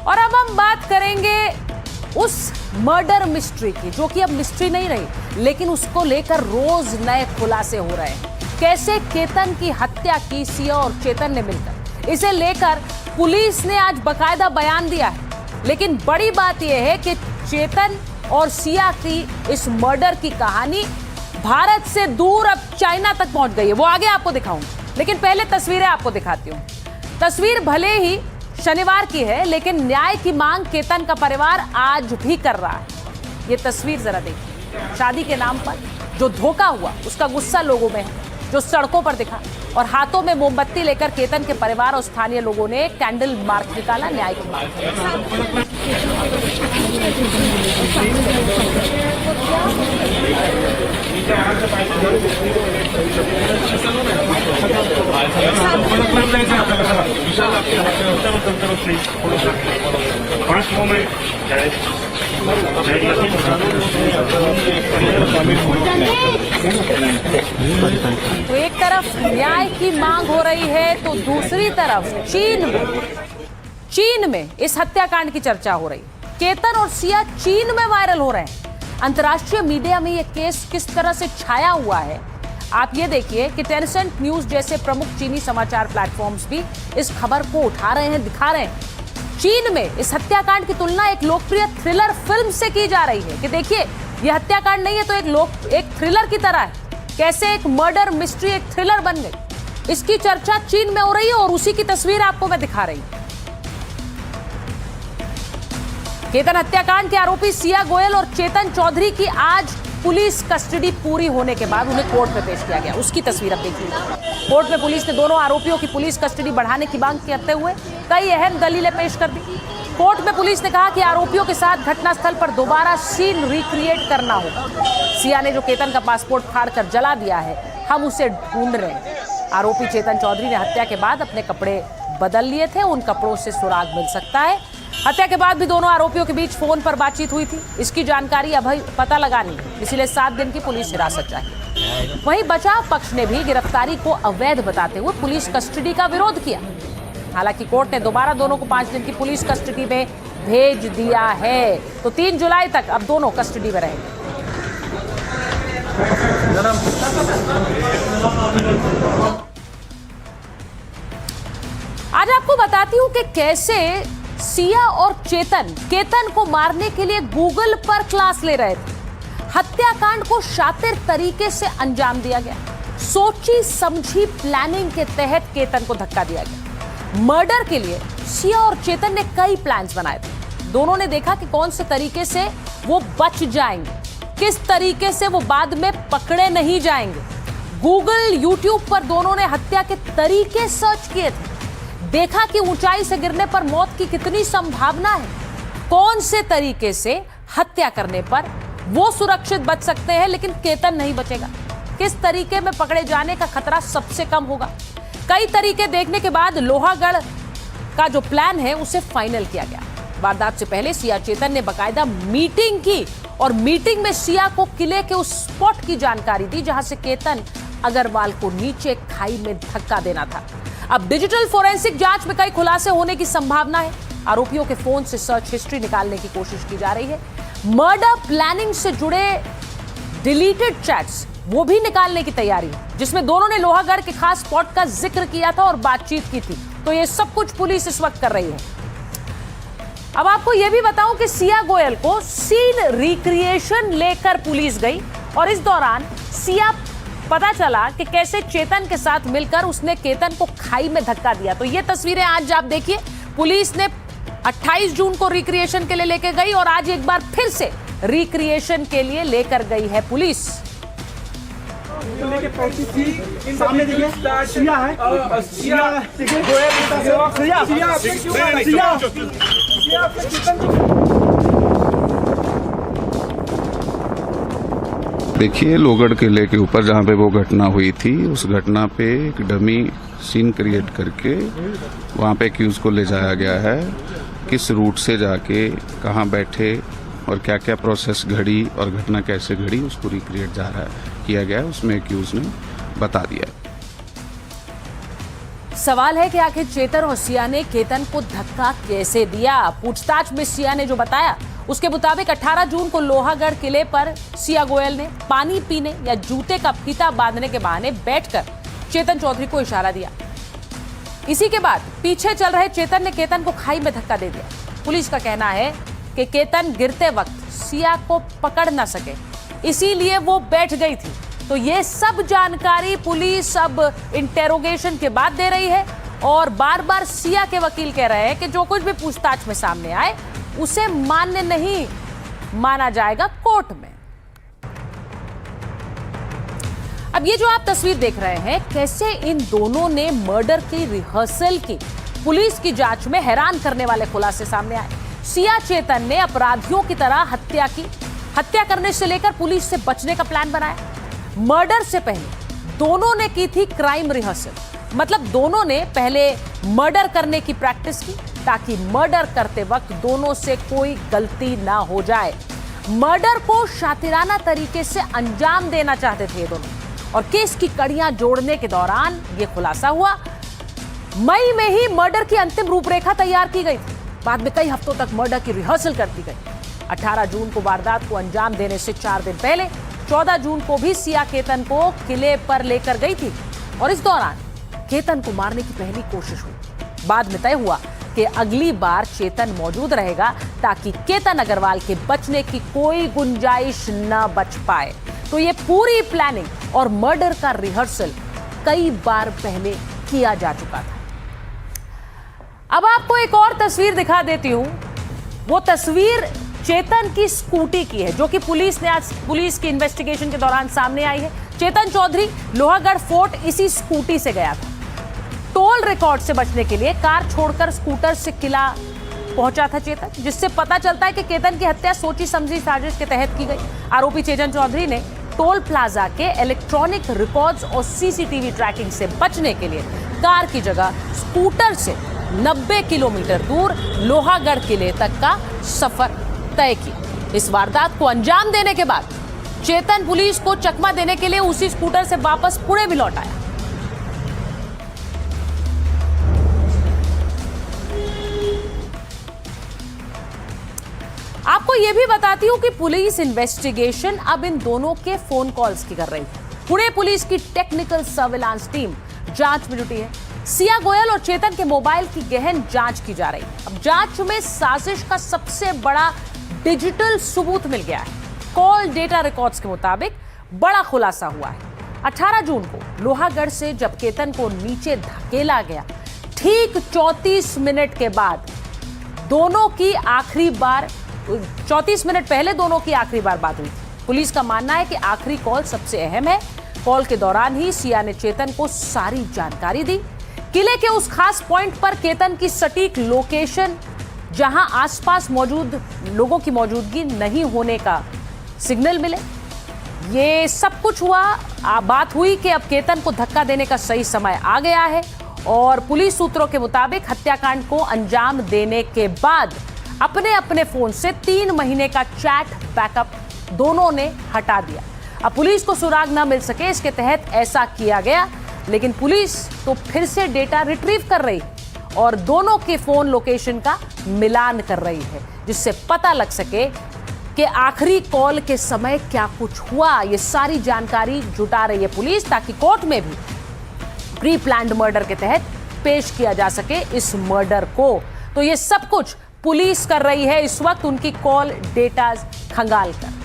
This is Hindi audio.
और अब हम बात करेंगे उस मर्डर मिस्ट्री की, जो कि अब मिस्ट्री नहीं रही, लेकिन उसको लेकर रोज नए खुलासे हो रहे हैं। कैसे केतन की हत्या की सिया और चेतन ने मिलकर, इसे लेकर पुलिस ने आज बकायदा बयान दिया है। लेकिन बड़ी बात यह है कि चेतन और सिया की इस मर्डर की कहानी भारत से दूर अब चाइना तक पहुंच गई है। वो आगे आपको दिखाऊंगी, लेकिन पहले तस्वीरें आपको दिखाती हूं। तस्वीर भले ही शनिवार की है, लेकिन न्याय की मांग केतन का परिवार आज भी कर रहा है। ये तस्वीर जरा देखिए। शादी के नाम पर जो धोखा हुआ, उसका गुस्सा लोगों में है, जो सड़कों पर दिखा, और हाथों में मोमबत्ती लेकर केतन के परिवार और स्थानीय लोगों ने कैंडल मार्च निकाला न्याय की मांग। तो एक तरफ न्याय की मांग हो रही है, तो दूसरी तरफ चीन में इस हत्याकांड की चर्चा हो रही है। केतन और सिया चीन में वायरल हो रहे हैं। अंतर्राष्ट्रीय मीडिया में यह केस किस तरह से छाया हुआ है, आप ये देखिए कि टेंसेंट न्यूज जैसे प्रमुख चीनी समाचार प्लेटफॉर्म्स भी इस खबर को उठा रहे हैं, दिखा रहे हैं। चीन में इस हत्याकांड की तुलना एक लोकप्रिय थ्रिलर फिल्म से की जा रही है कि देखिए, यह हत्याकांड नहीं है तो एक थ्रिलर की तरह है। कैसे एक मर्डर मिस्ट्री एक थ्रिलर बन गई, इसकी चर्चा चीन में हो रही है और उसी की तस्वीर आपको मैं दिखा रही हूं। केतन हत्याकांड के आरोपी सिया गोयल और चेतन चौधरी की आज पुलिस कस्टडी पूरी होने के बाद उन्हें कोर्ट में पेश किया गया। उसकी तस्वीर अब देखिए। कोर्ट में पुलिस ने दोनों आरोपियों की पुलिस कस्टडी बढ़ाने की मांग करते हुए कई अहम दलीलें पेश कर दी। कोर्ट में पुलिस ने कहा कि आरोपियों के साथ घटनास्थल पर दोबारा सीन रिक्रिएट करना होगा। सिया ने जो केतन का पासपोर्ट फाड़कर जला दिया है, हम उसे ढूंढ रहे हैं। आरोपी चेतन चौधरी ने हत्या के बाद अपने कपड़े बदल लिए थे, उन कपड़ों से सुराग मिल सकता है। हत्या के बाद भी दोनों आरोपियों के बीच फोन पर बातचीत हुई थी, इसकी जानकारी अभी पता लगानी है। इसलिए 7 दिन की पुलिस हिरासत चाहिए। वहीं बचाव पक्ष ने भी गिरफ्तारी को अवैध बताते हुए पुलिस कस्टडी का विरोध किया। हालांकि कोर्ट ने दोबारा दोनों को 5 दिन की पुलिस कस्टडी में भेज दिया है, तो 3 जुलाई तक अब दोनों कस्टडी में रहेंगे। आज आपको बताती हूं कि कैसे सिया और केतन को मारने के लिए गूगल पर क्लास ले रहे थे। हत्याकांड को शातिर तरीके से अंजाम दिया गया। सोची समझी प्लानिंग के तहत केतन को धक्का दिया गया। मर्डर के लिए सिया और चेतन ने कई प्लान्स बनाए थे। दोनों ने देखा कि कौन से तरीके से वो बच जाएंगे, किस तरीके से वो बाद में पकड़े नहीं जाएंगे। गूगल, यूट्यूब पर दोनों ने हत्या के तरीके सर्च किए थे। देखा कि ऊंचाई से गिरने पर मौत की कितनी संभावना है, कौन से तरीके से हत्या करने पर वो सुरक्षित बच सकते हैं लेकिन केतन नहीं बचेगा, किस तरीके में पकड़े जाने का खतरा सबसे कम होगा। कई तरीके देखने के बाद लोहागढ़ का जो प्लान है उसे फाइनल किया गया। वारदात से पहले सिया चेतन ने बकायदा मीटिंग की और मीटिंग में सिया को किले के उस स्पॉट की जानकारी दी जहां से केतन अग्रवाल को नीचे खाई में धक्का देना था। अब डिजिटल फोरेंसिक जांच में कई खुलासे होने की संभावना है। आरोपियों के फोन से सर्च हिस्ट्री निकालने की कोशिश की जा रही है। मर्डर प्लानिंग से जुड़े डिलीटेड चैट्स वो भी निकालने की तैयारी है, जिसमें दोनों ने लोहागढ़ के खास स्पॉट का जिक्र किया था और बातचीत की थी। तो ये सब कुछ पुलिस इस वक्त कर रही है। अब आपको यह भी बताऊं कि सिया गोयल को सीन रिक्रिएशन लेकर पुलिस गई और इस दौरान सिया पता चला कि कैसे चेतन के साथ मिलकर उसने केतन को खाई में धक्का दिया। तो ये तस्वीरें आज आप देखिए। पुलिस ने 28 जून को रिक्रिएशन के लिए लेकर गई और आज एक बार फिर से रिक्रिएशन के लिए लेकर गई है पुलिस। सामने देखिए, सिया है, देखिए, लोहगढ़ किले के ऊपर जहाँ पे वो घटना हुई थी, उस घटना पे एक डमी सीन क्रिएट करके वहाँ पे एक्यूज को ले जाया गया है। किस रूट से जाके कहाँ बैठे और क्या क्या प्रोसेस घड़ी और घटना कैसे घड़ी, उसको रिक्रिएट किया गया है। उसमें एक्यूज ने बता दिया है। सवाल है कि आखिर चेतन और सिया ने केतन को धक्का कैसे दिया। पूछताछ में सिया ने जो बताया उसके मुताबिक 18 जून को लोहागढ़ किले पर सिया गोयल ने पानी पीने या जूते का फीता बांधने के बहाने बैठकर चेतन चौधरी को इशारा दिया। इसी के बाद पीछे चल रहे चेतन ने केतन को खाई में धक्का दे दिया। पुलिस का कहना है कि केतन गिरते वक्त सिया को पकड़ न सके, इसीलिए वो बैठ गई थी। तो ये सब जानकारी पुलिस अब इंटेरोगेशन के बाद दे रही है और बार बार सिया के वकील कह रहे हैं कि जो कुछ भी पूछताछ में सामने आए उसे मान्य नहीं माना जाएगा कोर्ट में। अब ये जो आप तस्वीर देख रहे हैं, कैसे इन दोनों ने मर्डर की रिहर्सल की, पुलिस की जांच में हैरान करने वाले खुलासे सामने आए। सिया चेतन ने अपराधियों की तरह हत्या की, हत्या करने से लेकर पुलिस से बचने का प्लान बनाया। मर्डर से पहले दोनों ने की थी क्राइम रिहर्सल, मतलब दोनों ने पहले मर्डर करने की प्रैक्टिस की ताकि मर्डर करते वक्त दोनों से कोई गलती ना हो जाए। मर्डर को शातिराना तरीके से अंजाम देना चाहते थे ये दोनों, और केस की कड़ियां जोड़ने के दौरान यह खुलासा हुआ। मई में ही मर्डर की अंतिम रूपरेखा तैयार की गई थी, बाद में कई हफ्तों तक मर्डर की रिहर्सल करती गई। 18 जून को वारदात को अंजाम देने से 4 दिन पहले 14 जून को भी सिया केतन को किले पर लेकर गई थी और इस दौरान केतन को मारने की पहली कोशिश हुई। बाद में तय हुआ कि अगली बार चेतन मौजूद रहेगा ताकि केतन अग्रवाल के बचने की कोई गुंजाइश न बच पाए। तो ये पूरी प्लानिंग और मर्डर का रिहर्सल कई बार पहले किया जा चुका था। अब आपको एक और तस्वीर दिखा देती हूं। वो तस्वीर चेतन की स्कूटी की है, जो कि पुलिस की इन्वेस्टिगेशन के दौरान सामने आई है। चेतन चौधरी लोहागढ़ फोर्ट इसी स्कूटी से गया था। टोल रिकॉर्ड से बचने के लिए कार छोड़कर स्कूटर से किला पहुंचा था चेतन, जिससे पता चलता है कि केतन की हत्या सोची समझी साजिश के तहत की गई। आरोपी चेतन चौधरी ने टोल प्लाजा के इलेक्ट्रॉनिक रिकॉर्ड्स और सीसीटीवी ट्रैकिंग से बचने के लिए कार की जगह स्कूटर से 90 किलोमीटर दूर लोहागढ़ किले तक का सफर तय किया। इस वारदात को अंजाम देने के बाद चेतन पुलिस को चकमा देने के लिए उसी स्कूटर से वापस पुणे भी लौट आया। आपको यह भी बताती हूं कि पुलिस इन्वेस्टिगेशन अब इन दोनों के फोन कॉल्स की कर रही है। पुणे पुलिस की टेक्निकल सर्विलांस टीम जांच में जुटी है। सिया गोयल और चेतन के मोबाइल की गहन जांच की जा रही है। अब जांच में साजिश का सबसे बड़ा डिजिटल सबूत मिल गया है। कॉल डेटा रिकॉर्ड्स के मुताबिक बड़ा खुलासा हुआ है। 18 जून को लोहागढ़ से जब केतन को नीचे धकेला गया, ठीक 34 मिनट के बाद दोनों की आखिरी बार 34 मिनट पहले दोनों की आखिरी बार बात हुई थी। पुलिस का मानना है कि आखिरी कॉल सबसे अहम है। कॉल के दौरान ही सिया ने चेतन को सारी जानकारी दी। किले के उस खास पॉइंट पर केतन की सटीक लोकेशन, जहां आसपास मौजूद लोगों की मौजूदगी नहीं होने का सिग्नल मिले। ये सब कुछ हुआ, बात हुई कि अब केतन को धक्का देने का सही समय आ गया है और पुलिस सूत्रों के मुताबिक हत्याकांड को अंजाम देने के बाद अपने अपने फोन से 3 महीने का चैट बैकअप दोनों ने हटा दिया। अब पुलिस को सुराग न मिल सके, इसके तहत ऐसा किया गया। लेकिन पुलिस तो फिर से डेटा रिट्रीव कर रही और दोनों के फोन लोकेशन का मिलान कर रही है, जिससे पता लग सके कि आखिरी कॉल के समय क्या कुछ हुआ। ये सारी जानकारी जुटा रही है पुलिस, ताकि कोर्ट में भी प्री प्लान्ड मर्डर के तहत पेश किया जा सके इस मर्डर को। तो ये सब कुछ पुलिस कर रही है इस वक्त, उनकी कॉल डेटा खंगाल कर।